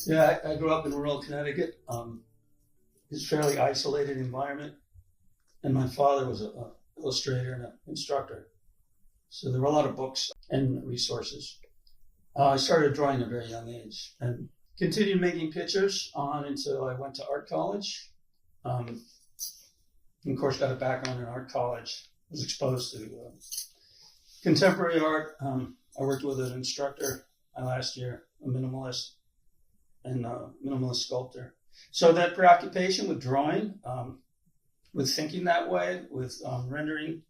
Yeah, I grew up in rural Connecticut. It's a fairly isolated environment, and my father was an illustrator and an instructor. So there were a lot of books and resources. I started drawing at a very young age and continued making pictures on until I went to art college. And of course, got a background in art college. Was exposed to contemporary art. I worked with an instructor last year, a minimalist and minimalist sculptor. So that preoccupation with drawing, with thinking that way, with rendering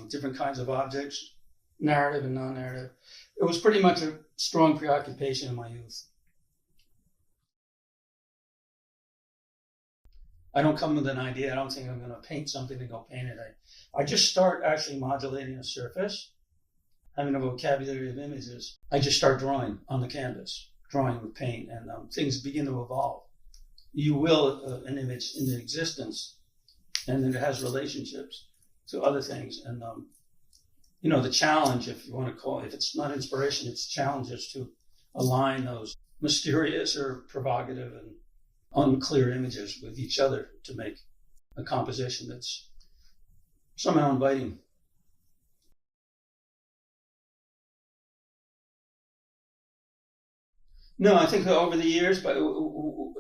different kinds of objects, narrative and non-narrative, it was pretty much a strong preoccupation in my youth. I don't come with an idea. I don't think I'm going to paint something and go paint it. I just start actually modulating a surface, having a vocabulary of images. I just start drawing on the canvas, drawing with paint, and things begin to evolve. You will an image into existence, and then it has relationships to other things. And, the challenge, if you want to call it, if it's not inspiration, it's challenges to align those mysterious or provocative and unclear images with each other to make a composition that's somehow inviting. No, I think over the years, but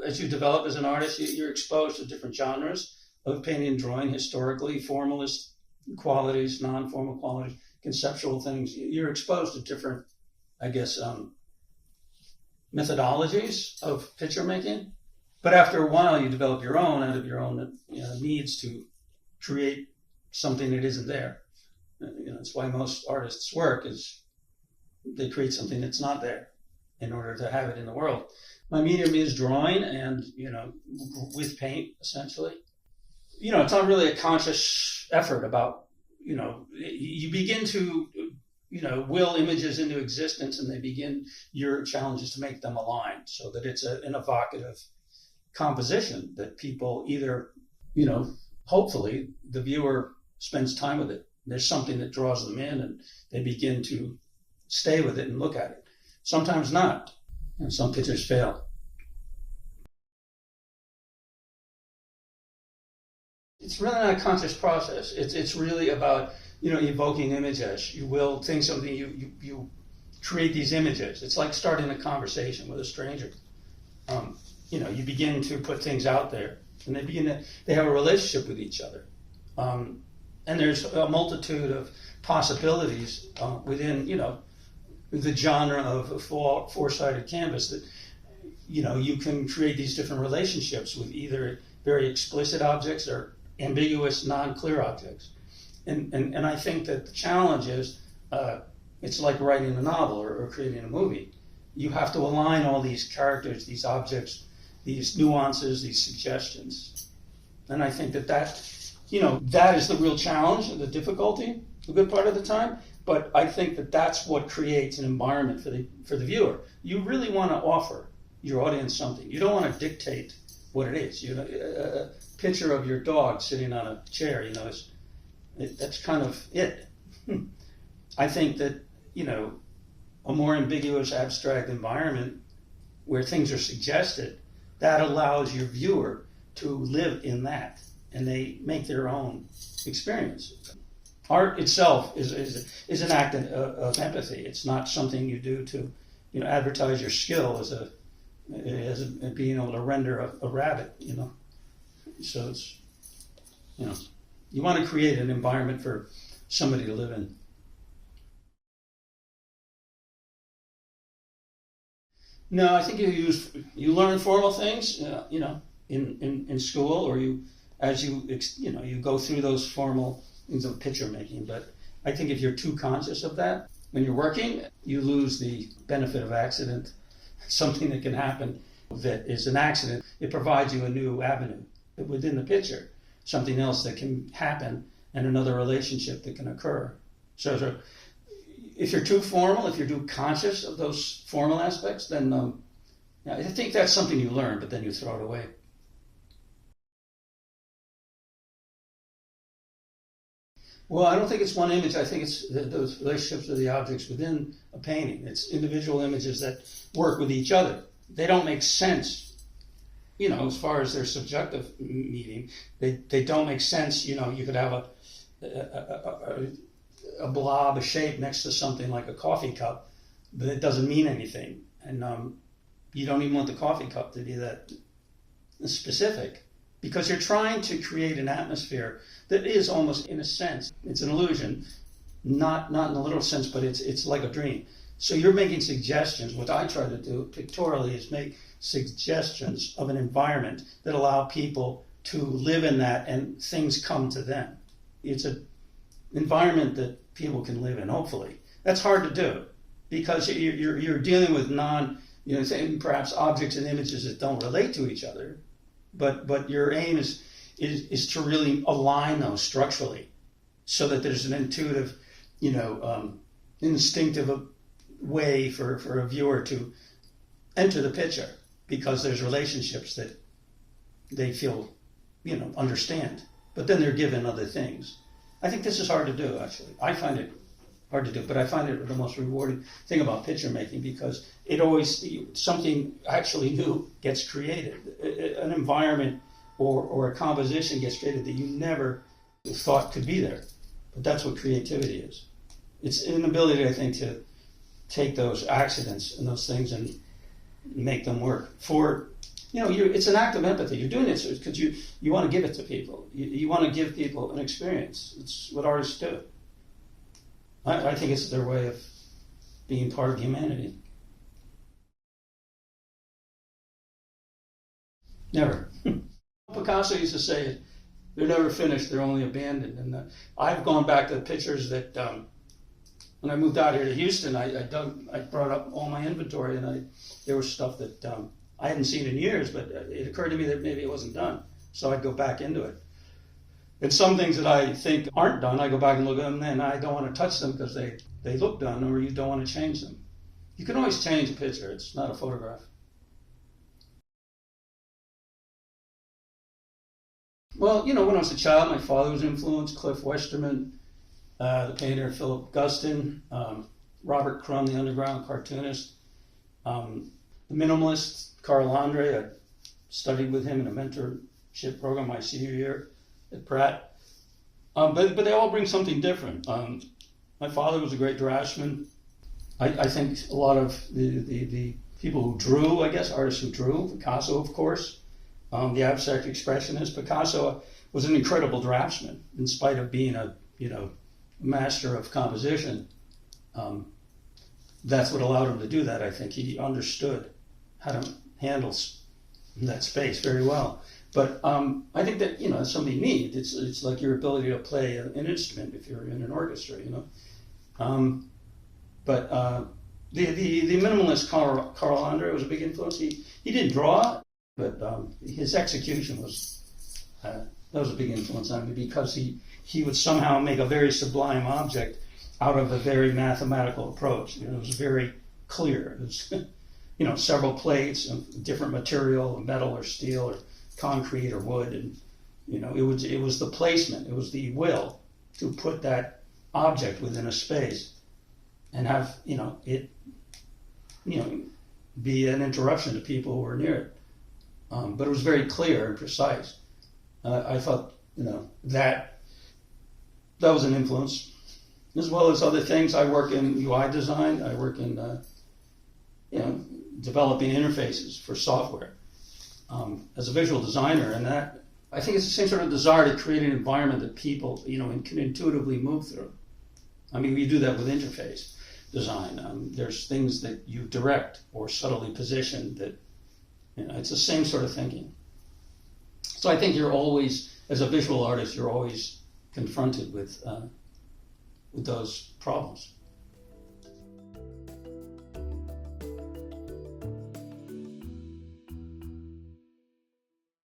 as you develop as an artist, you're exposed to different genres of painting and drawing, historically, formalist qualities, non-formal qualities, conceptual things. You're exposed to different, methodologies of picture making. But after a while, you develop your own out of your own needs to create something that isn't there. That's why most artists' work is they create something that's not there in order to have it in the world. My medium is drawing and, with paint, essentially. It's not really a conscious effort about, you begin to, will images into existence, and your challenge is to make them align so that it's an evocative composition that people either, hopefully the viewer spends time with it. There's something that draws them in and they begin to stay with it and look at it. Sometimes not, and some pictures fail. It's really not a conscious process. It's really about, evoking images. You will think something, you create these images. It's like starting a conversation with a stranger. You begin to put things out there, and they have a relationship with each other. And there's a multitude of possibilities within, the genre of a four-sided canvas that, you can create these different relationships with either very explicit objects or ambiguous, non-clear objects. And I think that the challenge is, it's like writing a novel or creating a movie. You have to align all these characters, these objects, these nuances, these suggestions. And I think that is the real challenge and the difficulty, a good part of the time. But I think that that's what creates an environment for the viewer. You really want to offer your audience something. You don't want to dictate what it is. A picture of your dog sitting on a chair, that's kind of it. I think that, a more ambiguous, abstract environment where things are suggested, that allows your viewer to live in that, and they make their own experience. Art itself is an act of empathy. It's not something you do to, advertise your skill as being able to render a rabbit. So it's, you want to create an environment for somebody to live in. No, I think you learn formal things, in school, or you go through those formal things of picture making. But I think if you're too conscious of that, when you're working, you lose the benefit of accident. Something that can happen that is an accident, it provides you a new avenue within the picture, something else that can happen and another relationship that can occur. So if you're too formal, if you're too conscious of those formal aspects, then I think that's something you learn, but then you throw it away. Well, I don't think it's one image. I think it's those relationships with the objects within a painting. It's individual images that work with each other. they don't make sense, as far as their subjective meaning. They don't make sense. You could have a blob, a shape next to something like a coffee cup, but it doesn't mean anything. And you don't even want the coffee cup to be that specific, because you're trying to create an atmosphere that is almost, in a sense, it's an illusion, not in a literal sense, but it's like a dream. So you're making suggestions. What I try to do pictorially is make suggestions of an environment that allow people to live in that and things come to them. It's an environment that people can live in, hopefully. That's hard to do because you're dealing with perhaps objects and images that don't relate to each other, but your aim is to really align those structurally so that there's an intuitive, instinctive way for a viewer to enter the picture, because there's relationships that they feel, understand, but then they're given other things. I think this is hard to do, actually. I find it hard to do, but I find it the most rewarding thing about picture making, because it always, something actually new gets created. An environment or a composition gets created that you never thought could be there. But that's what creativity is. It's an ability, I think, to take those accidents and those things and make them work. It's an act of empathy. You're doing it because you want to give it to people. You want to give people an experience. It's what artists do. I think it's their way of being part of humanity. Never. Picasso used to say, they're never finished, they're only abandoned. And I've gone back to the pictures that, when I moved out here to Houston, I brought up all my inventory, and there was stuff that I hadn't seen in years, but it occurred to me that maybe it wasn't done. So I'd go back into it. And some things that I think aren't done, I go back and look at them, and I don't want to touch them because they look done, or you don't want to change them. You can always change a picture. It's not a photograph. Well, when I was a child, my father was influenced. Cliff Westerman, the painter Philip Guston, Robert Crumb, the underground cartoonist, the minimalist Carl Andre. I studied with him in a mentorship program my senior year at Pratt. But they all bring something different. My father was a great draftsman. I think a lot of the people who drew, artists who drew, Picasso, of course, the abstract expressionist. Picasso was an incredible draftsman, in spite of being a master of composition. That's what allowed him to do that. I think he understood how to handle that space very well. But I think that that's something neat. It's like your ability to play an instrument if you're in an orchestra. But the minimalist Carl Andre was a big influence. He didn't draw, but his execution was that was a big influence on me, because he would somehow make a very sublime object out of a very mathematical approach. It was very clear. It was several plates of different material, metal or steel or concrete or wood, and it was the placement, it was the will to put that object within a space and have it be an interruption to people who were near it. But it was very clear and precise. I thought that was an influence, as well as other things. I work in UI design. I work in developing interfaces for software as a visual designer, and that I think it's the same sort of desire to create an environment that people can intuitively move through. I mean, we do that with interface design. There's things that you direct or subtly position that it's the same sort of thinking. So I think you're always, as a visual artist, you're always confronted with those problems.